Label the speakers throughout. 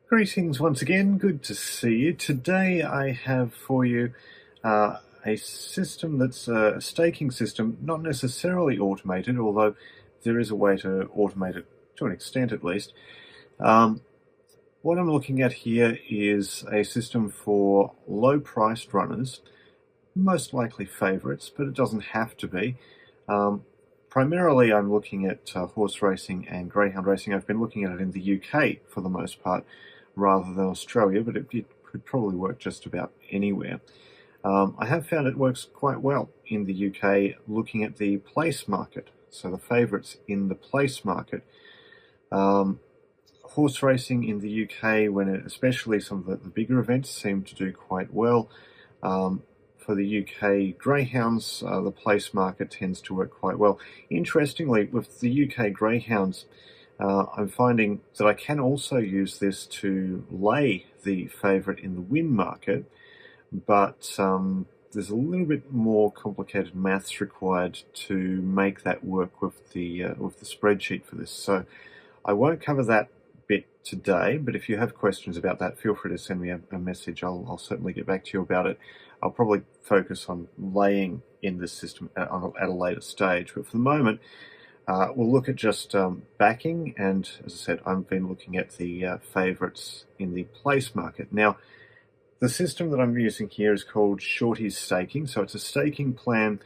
Speaker 1: Greetings once again, good to see you. Today I have for you a system that's a staking system, not necessarily automated, although there is a way to automate it to an extent at least. What I'm looking at here is a system for low-priced runners, most likely favorites, but it doesn't have to be. Primarily I'm looking at horse racing and greyhound racing. I've been looking at it in the UK for the most part, rather than Australia, but it could probably work just about anywhere. I have found it works quite well in the UK looking at the place market, so the favourites in the place market. Horse racing in the UK, especially some of the bigger events, seem to do quite well. For the UK greyhounds, the place market tends to work quite well. Interestingly, with the UK greyhounds, I'm finding that I can also use this to lay the favourite in the win market, but there's a little bit more complicated maths required to make that work with the spreadsheet for this. So I won't cover that bit today, but if you have questions about that, feel free to send me a message. I'll certainly get back to you about it. I'll probably focus on laying in this system at a later stage, but for the moment, we'll look at just backing, and as I said, I've been looking at the favourites in the place market. Now, the system that I'm using here is called Shorties Staking, so it's a staking plan,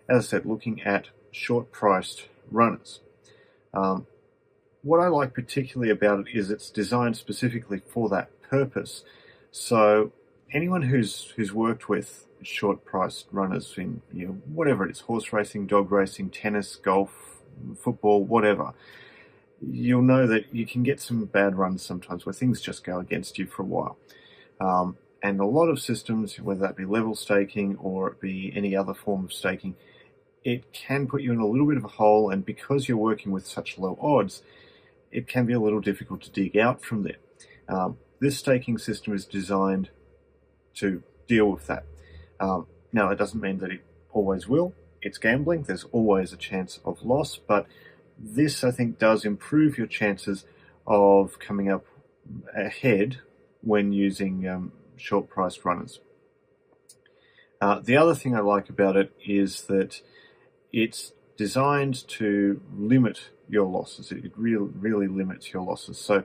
Speaker 1: as I said, looking at short-priced runners. What I like particularly about it is it's designed specifically for that purpose. So anyone who's worked with short-priced runners in whatever it is, horse racing, dog racing, tennis, golf, football, whatever, you'll know that you can get some bad runs sometimes where things just go against you for a while. And a lot of systems, whether that be level staking or it be any other form of staking, it can put you in a little bit of a hole, and because you're working with such low odds, it can be a little difficult to dig out from there. This staking system is designed to deal with that. Now, it doesn't mean that it always will. It's gambling. There's always a chance of loss, but this, I think, does improve your chances of coming up ahead when using short-priced runners. The other thing I like about it is that it's designed to limit your losses. It really limits your losses. So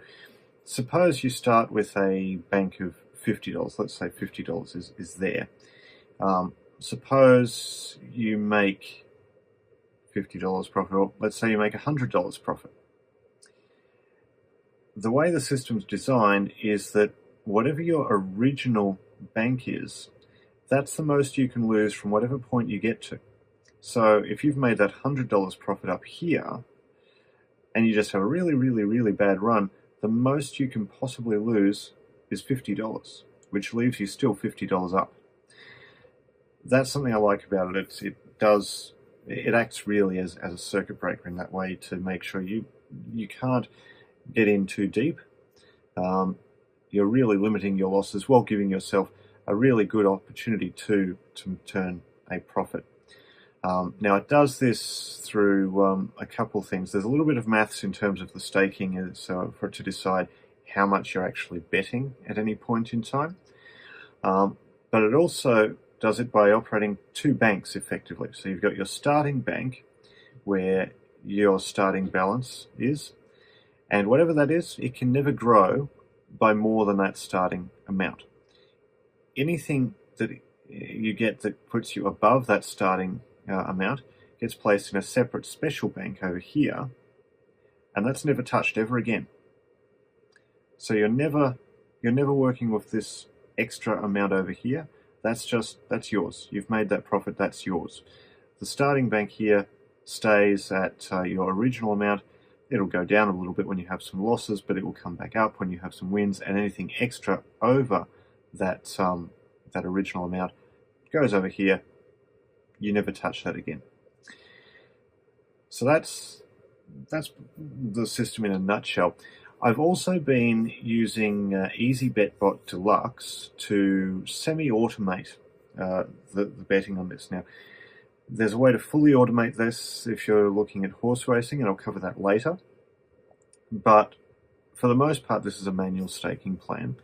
Speaker 1: suppose you start with a bank of $50. Let's say $50 is there. Suppose you make $50 profit, or let's say you make $100 profit. The way the system's designed is that whatever your original bank is, that's the most you can lose from whatever point you get to. So if you've made that $100 profit up here, and you just have a really bad run, the most you can possibly lose is $50, which leaves you still $50 up. That's something I like about it. It acts really as a circuit breaker in that way to make sure you can't get in too deep. You're really limiting your losses while giving yourself a really good opportunity to turn a profit. Now, it does this through a couple of things. There's a little bit of maths in terms of the staking, so for it to decide how much you're actually betting at any point in time. But it also does it by operating two banks effectively. So you've got your starting bank, where your starting balance is, and whatever that is, it can never grow by more than that starting amount. Anything that you get that puts you above that starting amount gets placed in a separate special bank over here, and that's never touched ever again. So you're never working with this extra amount over here. That's yours. You've made that profit, that's yours. The starting bank here stays at your original amount. It'll go down a little bit when you have some losses, but it will come back up when you have some wins, and anything extra over that original amount goes over here. You never touch that again. So that's the system in a nutshell. I've also been using Bet Bot Deluxe to semi-automate the betting on this. Now, there's a way to fully automate this if you're looking at horse racing, and I'll cover that later. But for the most part, this is a manual staking plan.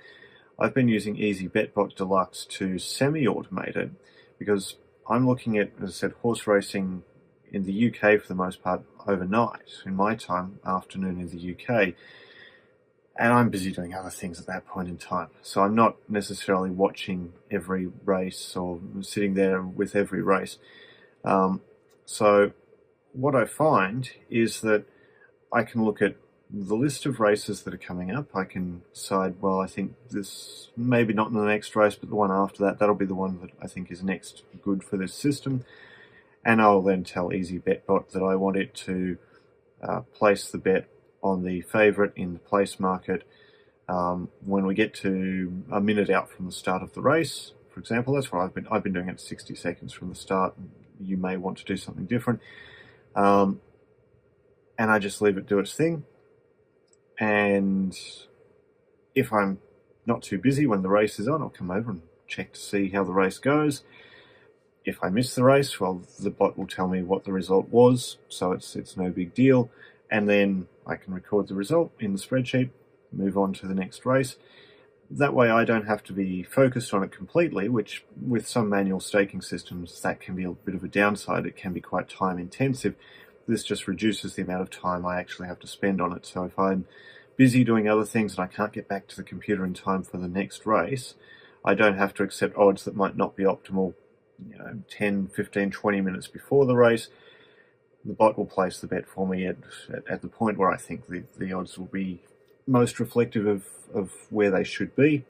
Speaker 1: I've been using Bet Bot Deluxe to semi-automate it because I'm looking at, as I said, horse racing in the UK for the most part overnight, in my time, afternoon in the UK, and I'm busy doing other things at that point in time. So I'm not necessarily watching every race or sitting there with every race. So what I find is that I can look at the list of races that are coming up. I can decide, well, I think this, maybe not in the next race, but the one after that, that'll be the one that I think is next good for this system. And I'll then tell BetBot that I want it to place the bet on the favourite in the place market when we get to a minute out from the start of the race. For example, that's what I've been doing it 60 seconds from the start. You may want to do something different. And I just leave it do its thing. And if I'm not too busy when the race is on, I'll come over and check to see how the race goes. If I miss the race, well, the bot will tell me what the result was, so it's no big deal. And then I can record the result in the spreadsheet, move on to the next race. That way I don't have to be focused on it completely, which with some manual staking systems, that can be a bit of a downside. It can be quite time intensive. This just reduces the amount of time I actually have to spend on it. So if I'm busy doing other things and I can't get back to the computer in time for the next race, I don't have to accept odds that might not be optimal 10, 15, 20 minutes before the race. The bot will place the bet for me at the point where I think the odds will be most reflective of where they should be,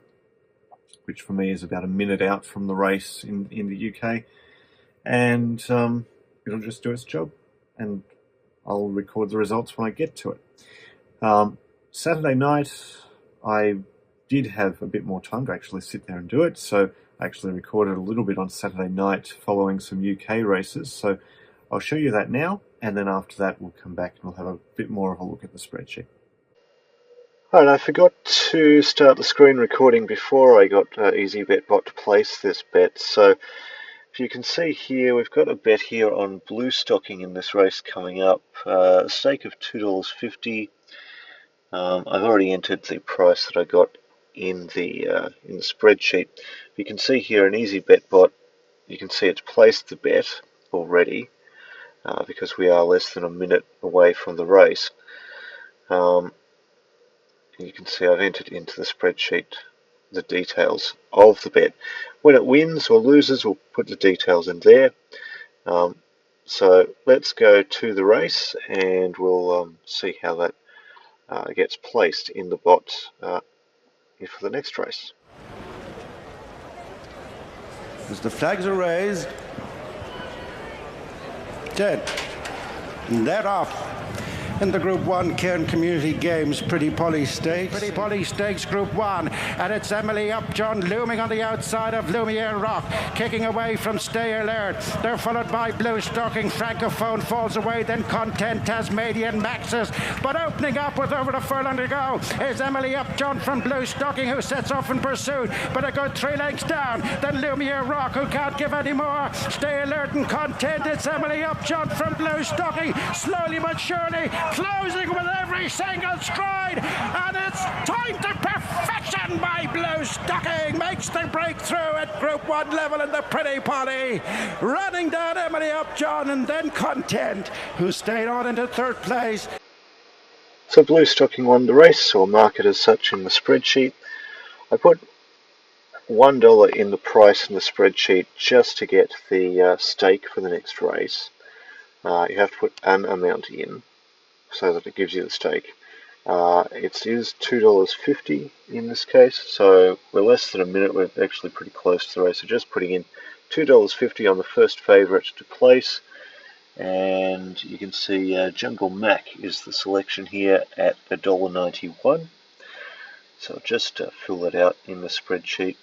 Speaker 1: which for me is about a minute out from the race in the UK. And it'll just do its job, and I'll record the results when I get to it. Saturday night, I did have a bit more time to actually sit there and do it, so I actually recorded a little bit on Saturday night following some UK races, so I'll show you that now, and then after that we'll come back and we'll have a bit more of a look at the spreadsheet. Alright, I forgot to start the screen recording before I got BetBot to place this bet, so if you can see here, we've got a bet here on blue stocking in this race coming up, a stake of $2.50. I've already entered the price that I got in the spreadsheet. You can see here an BetBot. You can see it's placed the bet already because we are less than a minute away from the race. You can see I've entered into the spreadsheet the details of the bet. When it wins or loses, we'll put the details in there. So let's go to the race and we'll see how that gets placed in the bot for the next race.
Speaker 2: As the flags are raised, 10, and they're off. In the Group 1 Cairn Community Games Pretty Polly Stakes. Pretty Polly Stakes Group 1. And it's Emily Upjohn looming on the outside of Lumiere Rock, kicking away from Stay Alert. They're followed by Blue Stocking. Francophone falls away, then Content, Tasmanian Maxis. But opening up with over a furlong to go is Emily Upjohn from Blue Stocking, who sets off in pursuit. But a good 3 lengths down. Then Lumiere Rock, who can't give any more. Stay Alert and Content. It's Emily Upjohn from Blue Stocking. Slowly but surely, closing with every single stride, and it's time to perfection by Blue Stocking. Makes the breakthrough at Group 1 level in the Pretty Polly, running down Emily Upjohn and then Content, who stayed on into 3rd place.
Speaker 1: So Blue Stocking won the race, or mark it as such in the spreadsheet. I put $1 in the price in the spreadsheet just to get the stake for the next race. You have to put an amount in so that it gives you the stake. It is $2.50 in this case, so we're less than a minute. We're actually pretty close to the race. So just putting in $2.50 on the first favourite to place, and you can see Jungle Mac is the selection here at $1.91. So I'll just fill that out in the spreadsheet.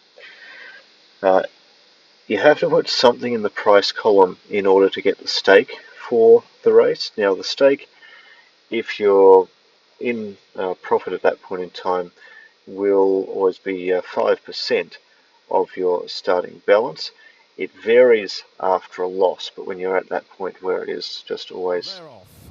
Speaker 1: You have to put something in the price column in order to get the stake for the race. Now the stake, if you're in profit at that point in time, will always be 5% of your starting balance. It varies after a loss, but when you're at that point where it is just always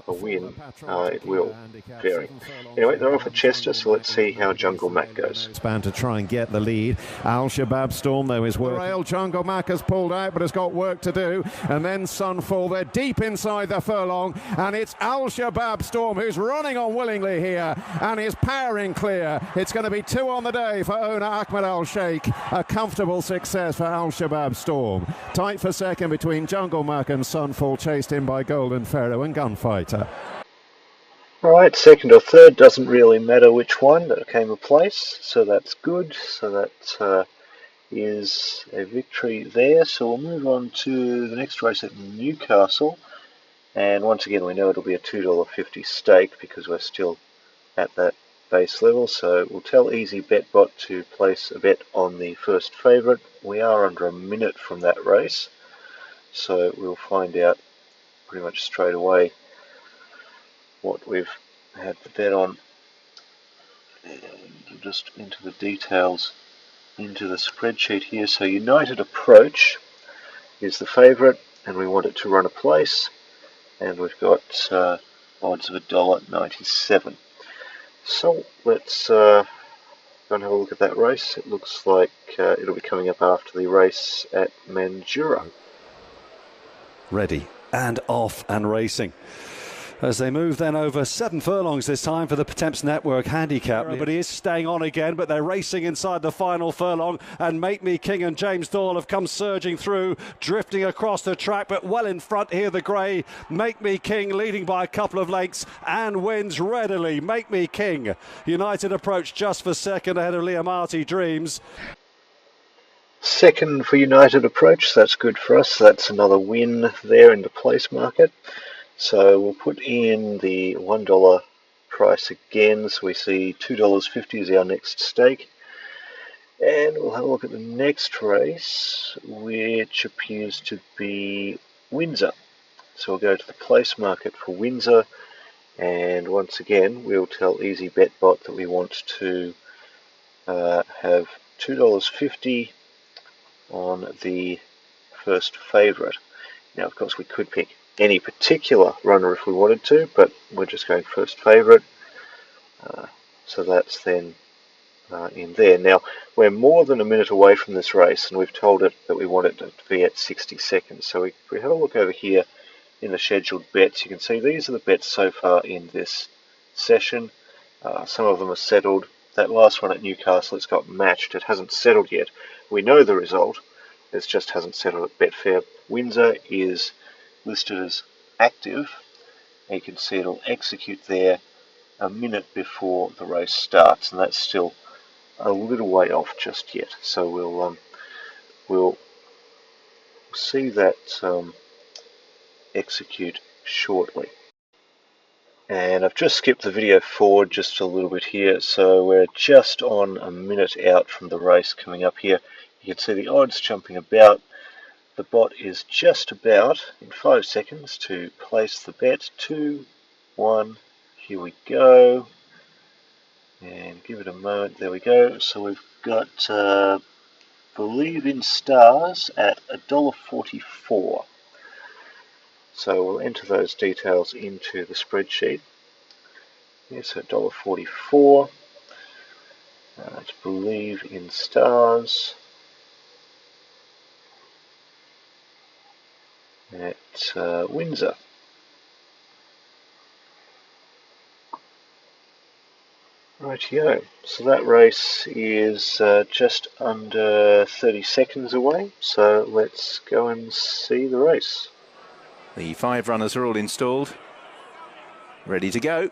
Speaker 1: a win, it will vary. Anyway, they're off at Chester, so let's see how Jungle Mac goes.
Speaker 3: Bound to try and get the lead. Al Shabab Storm, though, is working. Rail Jungle Mac has pulled out, but has got work to do. And then Sunfall, they're deep inside the furlong, and it's Al Shabab Storm who's running unwillingly here and is powering clear. It's going to be 2 on the day for owner Ahmed Al Sheikh. A comfortable success for Al Shabab Storm. Tight for second between Jungle Mac and Sunfall, chased in by Golden Pharaoh and Gunfighter.
Speaker 1: Alright, second or third, doesn't really matter which one that came a place, so that's good. So that is a victory there. So we'll move on to the next race at Newcastle. And once again, we know it'll be a $2.50 stake because we're still at that base level. So we'll tell Easy Bet Bot to place a bet on the first favourite. We are under a minute from that race, so we'll find out pretty much straight away what we've had the bet on. And just into the details, into the spreadsheet here. So United Approach is the favourite, and we want it to run a place, and we've got odds of $1.97. So let's go and have a look at that race. It looks like it'll be coming up after the race at Mandurah.
Speaker 3: Ready and off and racing as they move then over 7 furlongs this time for the Pertemps Network handicap. Everybody is staying on again, but they're racing inside the final furlong, and Make Me King and James Doyle have come surging through, drifting across the track, but well in front here the grey. Make Me King leading by a couple of lengths and wins readily. Make Me King. United Approach just for second ahead of Liamati Dreams.
Speaker 1: Second for United Approach, that's good for us. That's another win there in the place market. So we'll put in the $1 price again. So we see $2.50 is our next stake. And we'll have a look at the next race, which appears to be Windsor. So we'll go to the place market for Windsor. And once again, we'll tell Easy Bet Bot that we want to have $2.50 on the first favourite. Now, of course, we could pick any particular runner if we wanted to, but we're just going first favourite. So that's then in there. Now, we're more than a minute away from this race, and we've told it that we want it to be at 60 seconds. So if we have a look over here in the scheduled bets, you can see these are the bets so far in this session. Some of them are settled. That last one at Newcastle, it's got matched. It hasn't settled yet. We know the result. It just hasn't settled at Betfair. Windsor is listed as active. You can see it'll execute there a minute before the race starts, and that's still a little way off just yet. So we'll see that execute shortly. And I've just skipped the video forward just a little bit here, so we're just on a minute out from the race coming up here. You can see the odds jumping about. The bot is just about in 5 seconds to place the bet. 2, 1, here we go. And give it a moment, there we go. So we've got Believe in Stars at $1.44. So we'll enter those details into the spreadsheet. Yes, $1.44. Let's Believe in Stars at Windsor. Rightio. So that race is just under 30 seconds away. So let's go and see the race.
Speaker 4: The 5 runners are all installed, ready to go.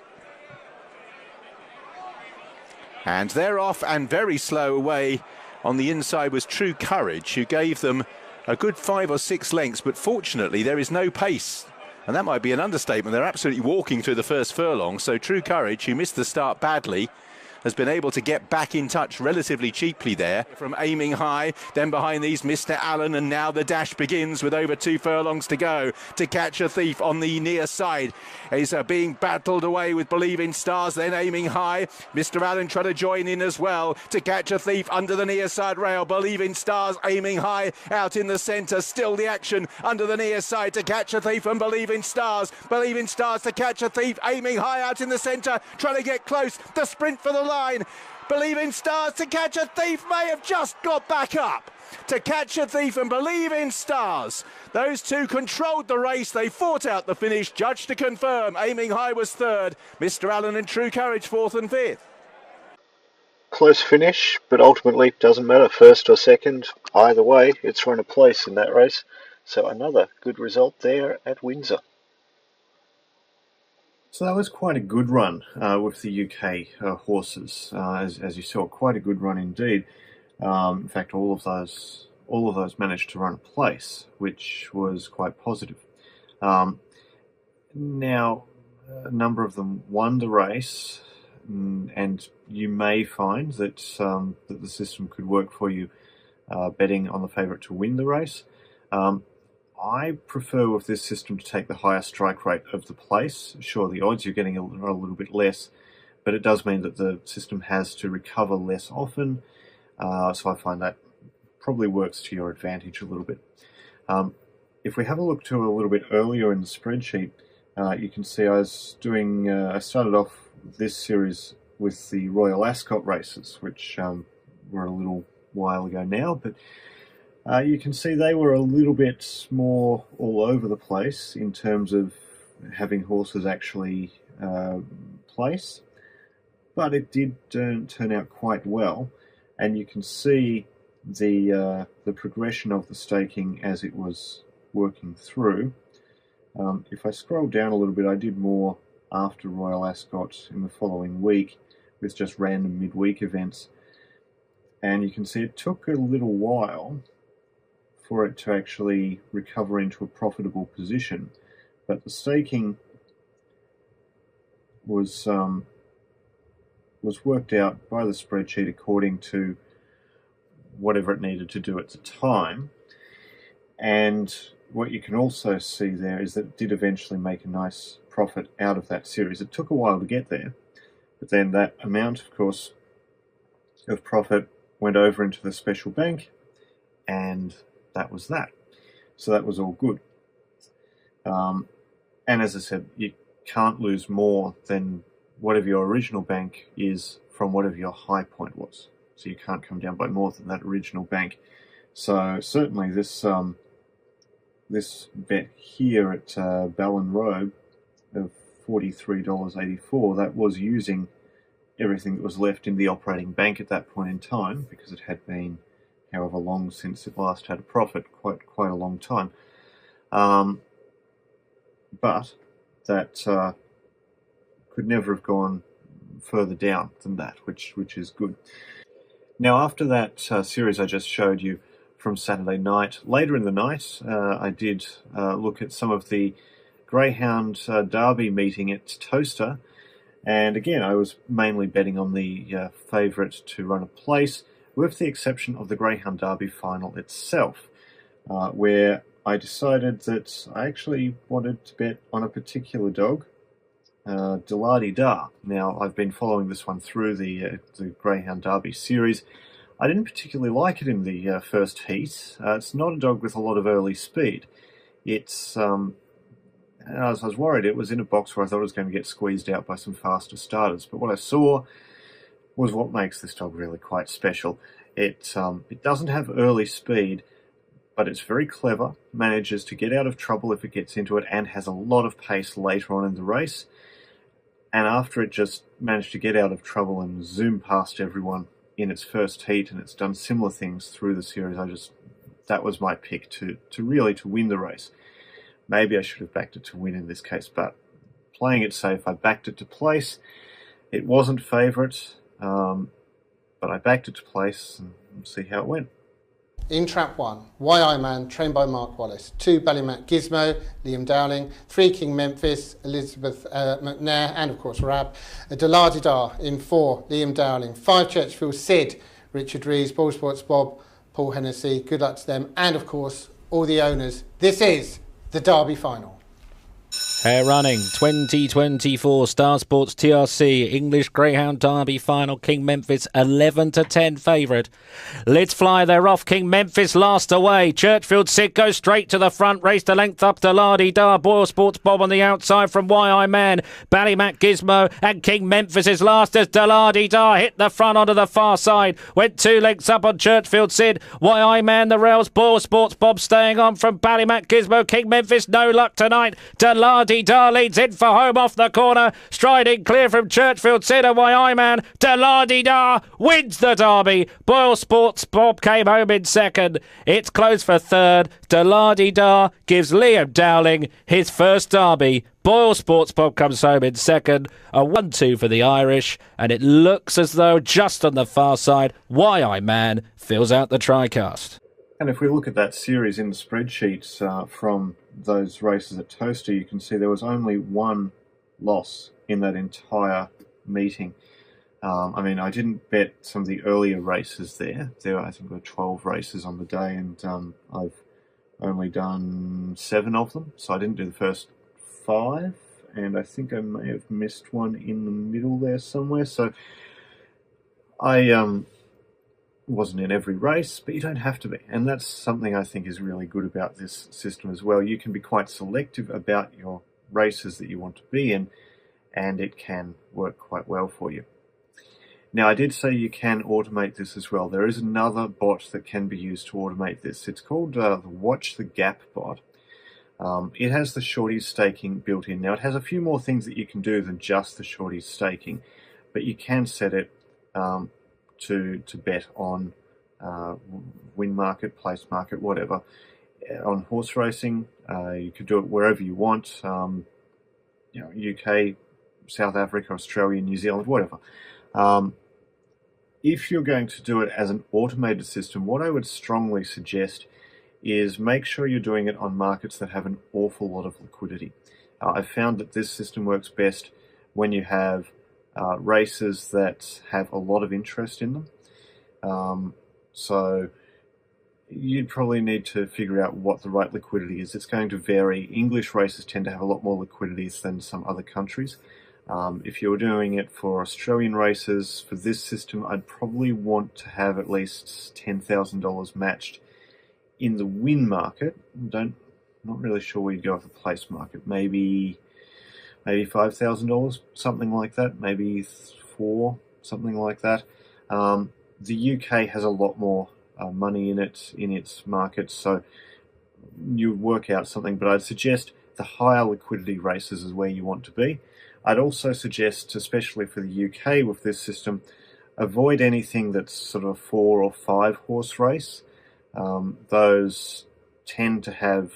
Speaker 4: And they're off, and very slow away. On the inside was True Courage, who gave them a good 5 or 6 lengths, but fortunately there is no pace. And that might be an understatement. They're absolutely walking through the first furlong. So True Courage, who missed the start badly, has been able to get back in touch relatively cheaply there. From aiming high, then behind these Mr. Allen, and now the dash begins with over 2 furlongs to go. To Catch a Thief on the near side is being battled away with Believing Stars, then aiming high. Mr. Allen trying to join in as well. To Catch a Thief under the near side rail. Believing Stars aiming high out in the centre. Still the action under the near side. To Catch a Thief and Believing Stars. Believing Stars to Catch a Thief, aiming high out in the centre, trying to get close. The sprint for the line. Believing Stars to Catch a Thief may have just got back up. To Catch a Thief and Believing Stars. Those two controlled the race. They fought out the finish. Judge to confirm. Aiming High was third. Mr. Allen and True Courage fourth and fifth.
Speaker 1: Close finish, but ultimately doesn't matter first or second. Either way, it's run a place in that race. So another good result there at Windsor. So that was quite a good run with the UK horses, as you saw, quite a good run indeed. In fact, all of those managed to run a place, which was quite positive. Now, a number of them won the race, and you may find that that the system could work for you, betting on the favourite to win the race. I prefer with this system to take the higher strike rate of the place. Sure, the odds you're getting are a little bit less, but it does mean that the system has to recover less often. So I find that probably works to your advantage a little bit. If we have a look to a little bit earlier in the spreadsheet, you can see I started off this series with the Royal Ascot races, which were a little while ago now, but you can see they were a little bit more all over the place in terms of having horses actually place, but it did turn out quite well, and you can see the progression of the staking as it was working through. If I scroll down a little bit, I did more after Royal Ascot in the following week with just random midweek events, and you can see it took a little while for it to actually recover into a profitable position, but the staking was worked out by the spreadsheet according to whatever it needed to do at the time. And what you can also see there is that it did eventually make a nice profit out of that series. It took a while to get there, but then that amount, of course, of profit went over into the special bank, and that was that. So that was all good. And as I said, you can't lose more than whatever your original bank is from whatever your high point was. So you can't come down by more than that original bank. So certainly this bet here at Ballon Robe of $43.84, that was using everything that was left in the operating bank at that point in time, because it had been however long since it last had a profit, quite a long time. But that could never have gone further down than that, which is good. Now, after that series I just showed you from Saturday night, later in the night, I did look at some of the Greyhound Derby meeting at Toaster, and again, I was mainly betting on the favourite to run a place, with the exception of the Greyhound Derby final itself, where I decided that I actually wanted to bet on a particular dog, Da. Now, I've been following this one through the Greyhound Derby series. I didn't particularly like it in the first heat. It's not a dog with a lot of early speed. It's, I was worried it was in a box where I thought it was going to get squeezed out by some faster starters. But what I saw was what makes this dog really quite special. It doesn't have early speed, but it's very clever, manages to get out of trouble if it gets into it, and has a lot of pace later on in the race. And after it just managed to get out of trouble and zoom past everyone in its first heat, and it's done similar things through the series, that was my pick to really win the race. Maybe I should have backed it to win in this case, but playing it safe, I backed it to place. It wasn't favourite, but I backed it to place and see how it went.
Speaker 5: In trap 1, YI Man, trained by Mark Wallace. 2, Ballymac Gizmo, Liam Dowling. 3, King Memphis, Elizabeth McNair, and of course Rab. Delardidar in 4, Liam Dowling. 5, Churchfield Sid, Richard Rees, Ball Sports Bob, Paul Hennessy. Good luck to them. And of course, all the owners. This is the Derby final.
Speaker 6: Hair running 2024 Star Sports TRC English Greyhound Derby final. King Memphis 11-10 favourite. Let's fly, they're off. King Memphis last away. Churchfield Sid goes straight to the front. Race to length up to Lardy-Dar. Boyle Sports Bob on the outside from YI Man. Ballymac Gizmo and King Memphis is last as Delardy-Dar hit the front onto the far side. Went 2 lengths up on Churchfield Sid. YI Man the rails. Boyle Sports Bob staying on from Ballymac Gizmo. King Memphis no luck tonight. Delardy-Dar leads in for home off the corner. Striding clear from Churchfield Sid and YI Man. Delardy-Dar wins the Derby. Boyle Sports Bob came home in second. It's close for third. Delardy-Dar gives Liam Dowling his first Derby. Boyle Sports Bob comes home in second. A 1-2 for the Irish. And it looks as though just on the far side, YI Man fills out the TriCast.
Speaker 1: And if we look at that series in the spreadsheets from those races at Toaster, you can see there was only one loss in that entire meeting. I mean, I didn't bet some of the earlier races there. I think there were 12 races on the day, and I've only done 7 of them. So I didn't do the first 5, and I think I may have missed one in the middle there somewhere. So I wasn't in every race, but you don't have to be. And that's something I think is really good about this system as well. You can be quite selective about your races that you want to be in, and it can work quite well for you. Now, I did say you can automate this as well. There is another bot that can be used to automate this. It's called the Watch the Gap bot. It has the Shorties Staking built in. Now, it has a few more things that you can do than just the Shorties Staking, but you can set it to bet on win market, place market, whatever. On horse racing, you could do it wherever you want. UK, South Africa, Australia, New Zealand, whatever. If you're going to do it as an automated system, what I would strongly suggest is make sure you're doing it on markets that have an awful lot of liquidity. I've found that this system works best when you have races that have a lot of interest in them. So you'd probably need to figure out what the right liquidity is. It's going to vary. English races tend to have a lot more liquidities than some other countries. If you're doing it for Australian races, for this system, I'd probably want to have at least $10,000 matched in the win market. Not really sure where you'd go with the place market. Maybe $5,000, something like that. Maybe 4, something like that. The UK has a lot more money in its market, so you work out something. But I'd suggest the higher liquidity races is where you want to be. I'd also suggest, especially for the UK with this system, avoid anything that's sort of a 4 or 5 horse race. Those tend to have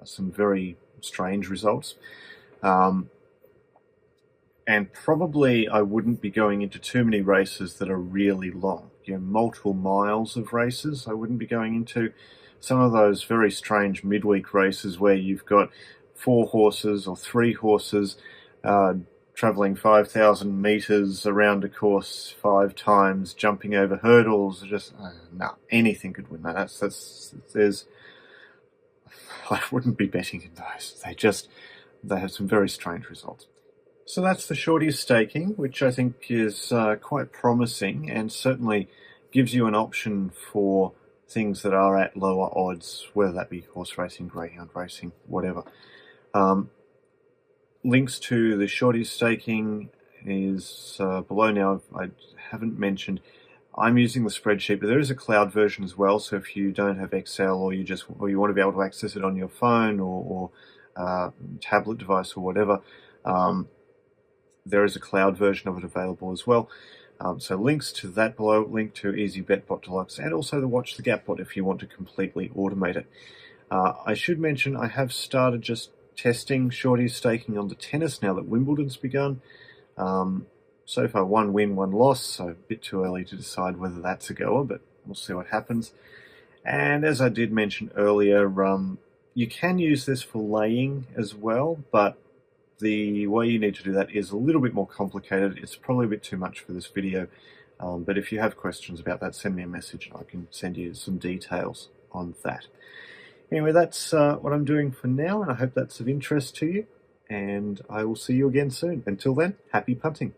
Speaker 1: some very strange results. And probably I wouldn't be going into too many races that are really long. Multiple miles of races I wouldn't be going into. Some of those very strange midweek races where you've got 4 horses or 3 horses travelling 5,000 metres around a course 5 times, jumping over hurdles. Just no, anything could win that. I wouldn't be betting in those. They have some very strange results. So that's the Shorties Staking, which I think is quite promising and certainly gives you an option for things that are at lower odds, whether that be horse racing, greyhound racing, whatever. Links to the Shorties Staking is below now. I haven't mentioned I'm using the spreadsheet, but there is a cloud version as well. So if you don't have Excel or you want to be able to access it on your phone or tablet device or whatever, there is a cloud version of it available as well. So links to that below, link to Easy Bet Bot Deluxe, and also the Watch the Gap bot if you want to completely automate it. I should mention I have started just testing Shorties Staking on the tennis now that Wimbledon's begun. So far 1 win, 1 loss, so a bit too early to decide whether that's a goer, but we'll see what happens. And as I did mention earlier, you can use this for laying as well, but the way you need to do that is a little bit more complicated. It's probably a bit too much for this video, but if you have questions about that, send me a message and I can send you some details on that. Anyway, that's what I'm doing for now, and I hope that's of interest to you, and I will see you again soon. Until then, happy punting.